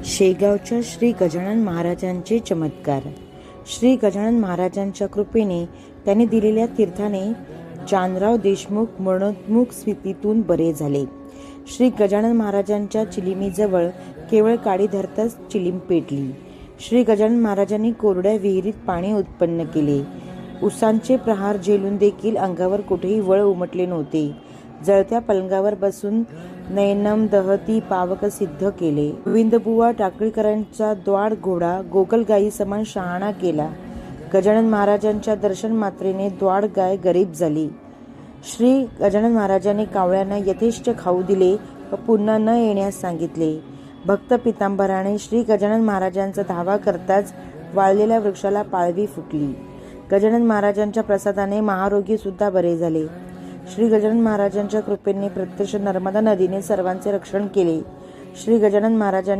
शेगावच्या श्री गजानन महाराजांचे चमत्कार. श्री गजानन महाराजांच्या कृपेने त्यांनी दिलेल्या तीर्थाने जानराव देशमुख मरणोन्मुख स्थितीतून बरे झाले. श्री गजानन महाराजांच्या चिलिमीजवळ केवळ काडी धरताच चिलीम पेटली. श्री गजानन महाराजांनी कोरड्या विहिरीत पाणी उत्पन्न केले. उसांचे प्रहार झेलून देखील अंगावर कुठेही वळ उमटले नव्हते. जळत्या पलंगावर बसून नयनम दहती पावक सिद्ध केले. गोविंदबुवा टाकळीकरांचा द्वाड घोडा गोगलगाई समान शहाणा केला. गजानन महाराजांच्या दर्शन मात्रेने द्वाड गाय गरीब झाली. श्री गजानन महाराजांनी कावळ्यांना यथेष्ट खाऊ दिले व पुन्हा न येण्यास सांगितले. भक्त पितांबराने श्री गजानन महाराजांचा धावा करताच वाळलेल्या वृक्षाला पाळवी फुटली. गजानन महाराजांच्या प्रसादाने महारोगी सुद्धा बरे झाले. श्री गजानन महाराजांच्या कृपेने प्रत्यक्ष नर्मदा नदीने सर्वांचे रक्षण केले. श्री गजानन महाराजांनी